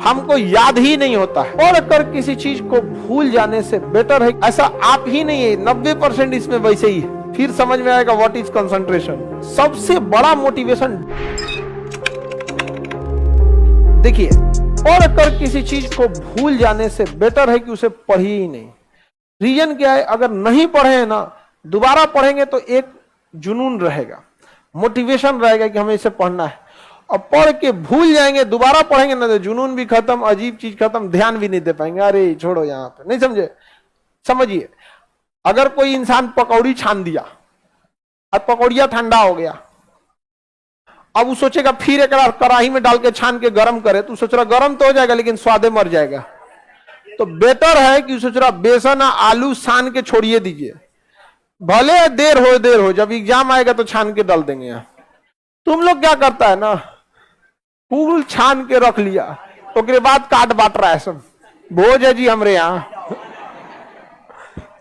हमको याद ही नहीं होता है। पढ़ कर किसी चीज को भूल जाने से बेटर है ऐसा आप ही नहीं है, 90% इसमें वैसे ही है। फिर समझ में आएगा व्हाट इज कंसंट्रेशन। सबसे बड़ा मोटिवेशन, देखिए, पढ़ कर किसी चीज को भूल जाने से बेटर है कि उसे पढ़िए ही नहीं। रीजन क्या है, अगर नहीं पढ़े हैं ना, दोबारा पढ़ेंगे तो एक जुनून रहेगा, मोटिवेशन रहेगा कि हमें इसे पढ़ना है। और पढ़ के भूल जाएंगे, दोबारा पढ़ेंगे ना तो जुनून भी खत्म, अजीब चीज खत्म, ध्यान भी नहीं दे पाएंगे। अरे छोड़ो यहाँ पे, नहीं समझे। समझिए, अगर कोई इंसान पकौड़ी छान दिया और पकौड़िया ठंडा हो गया, अब वो सोचेगा फिर एक कढ़ाई में डाल के छान के गर्म करे, तो सोच रहा गर्म तो हो जाएगा लेकिन स्वादे मर जाएगा। तो बेटर है कि सोच रहा बेसन आलू छान के छोड़िए दीजिए, भले देर हो, जब एग्जाम आएगा तो छान के डाल देंगे। यहाँ तुम लोग क्या करता है ना, फूल छान के रख लिया, तो उसके बाद काट बांट रहा है सब, भोज है जी हमरे यहाँ।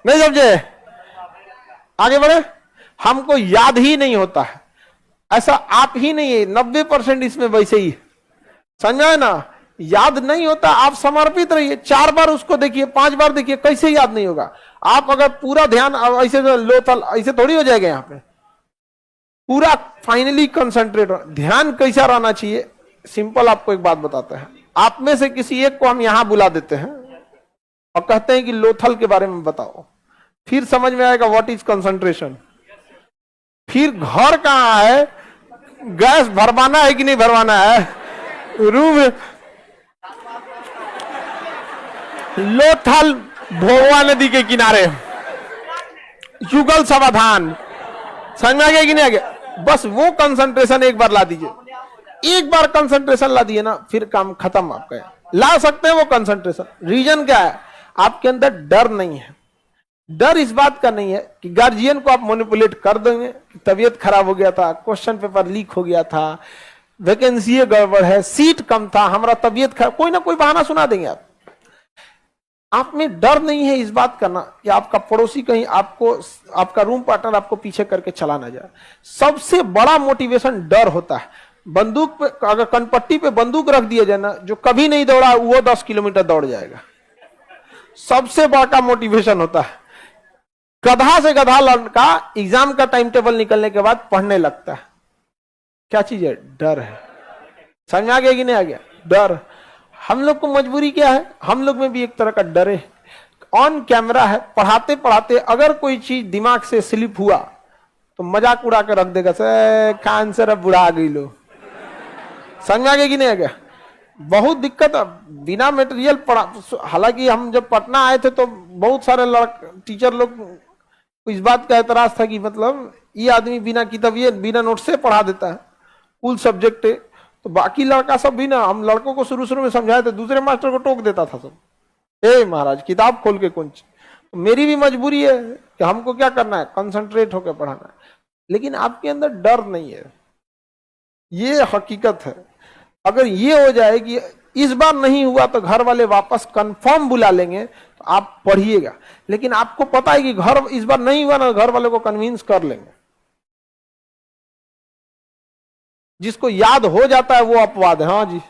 नहीं समझे, आगे बढ़े। हमको याद ही नहीं होता है, ऐसा आप ही नहीं है, 90% इसमें वैसे ही। समझ में आए ना, याद नहीं होता। आप समर्पित रहिए, 4 बार उसको देखिए, 5 बार देखिए, कैसे याद नहीं होगा। आप अगर पूरा ध्यान ऐसे लोथल ऐसे थोड़ी हो जाएगा। यहाँ पे पूरा फाइनली कंसंट्रेट, ध्यान कैसा रहना चाहिए। सिंपल आपको एक बात बताते हैं, आप में से किसी एक को हम यहां बुला देते हैं और कहते हैं कि लोथल के बारे में बताओ, फिर समझ में आएगा व्हाट इज कंसंट्रेशन। फिर घर कहां है, गैस भरवाना है कि नहीं भरवाना है, रूम लोथल भोगवा नदी के किनारे, युगल समाधान। समझ में आ गया कि नहीं आ गया। बस वो कंसंट्रेशन एक बार ला दीजिए, एक बार कंसंट्रेशन ला दिए ना, फिर काम खत्म। आपका ला सकते हैं वो कंसंट्रेशन। रीजन क्या है, आपके अंदर डर नहीं है। डर इस बात का नहीं है कि गार्जियन को आप मैनिपुलेट कर देंगे, तबीयत खराब हो गया था, क्वेश्चन पेपर लीक हो गया था, वैकेंसी गड़बड़ है, सीट कम था, हमारा तबीयत खराब, कोई ना कोई बहाना सुना देंगे। आप में डर नहीं है इस बात का ना कि आपका पड़ोसी कहीं आपको, आपका रूम पार्टनर आपको पीछे करके चला ना जाए। सबसे बड़ा मोटिवेशन डर होता है। बंदूक पे, अगर कनपट्टी पे बंदूक रख दिया जाए ना, जो कभी नहीं दौड़ा वो 10 किलोमीटर दौड़ जाएगा। सबसे बड़ा मोटिवेशन होता है। गधा से गधा लड़का एग्जाम का टाइम टेबल निकलने के बाद पढ़ने लगता है। क्या चीज है, डर है। समझ में आ गया कि नहीं आ गया, डर। हम लोग को मजबूरी क्या है, हम लोग में भी एक तरह का डर है। ऑन कैमरा है, पढ़ाते पढ़ाते अगर कोई चीज दिमाग से स्लिप हुआ तो मजाक उड़ा के रख देगा, से कान से अब बुढ़ा गई लो। समझ में आ गया कि नहीं आ गया। बहुत दिक्कत है बिना मटेरियल पढ़ा। हालांकि हम जब पटना आए थे तो बहुत सारे टीचर लोग इस बात का एतराज था कि मतलब ये आदमी बिना किताबिये बिना नोट से पढ़ा देता है, कुल सब्जेक्ट है। तो बाकी लड़का सब भी ना, हम लड़कों को शुरू में समझाए थे, दूसरे मास्टर को टोक देता था सब, ए महाराज किताब खोल के कौन। तो मेरी भी मजबूरी है कि हमको क्या करना है, कंसंट्रेट होकर पढ़ाना है। लेकिन आपके अंदर डर नहीं है, ये हकीकत है। अगर ये हो जाए कि इस बार नहीं हुआ तो घर वाले वापस कंफर्म बुला लेंगे, तो आप पढ़िएगा। लेकिन आपको पता है कि घर इस बार नहीं हुआ ना, घर वाले को कन्विंस कर लेंगे। जिसको याद हो जाता है वो अपवाद है। हाँ जी।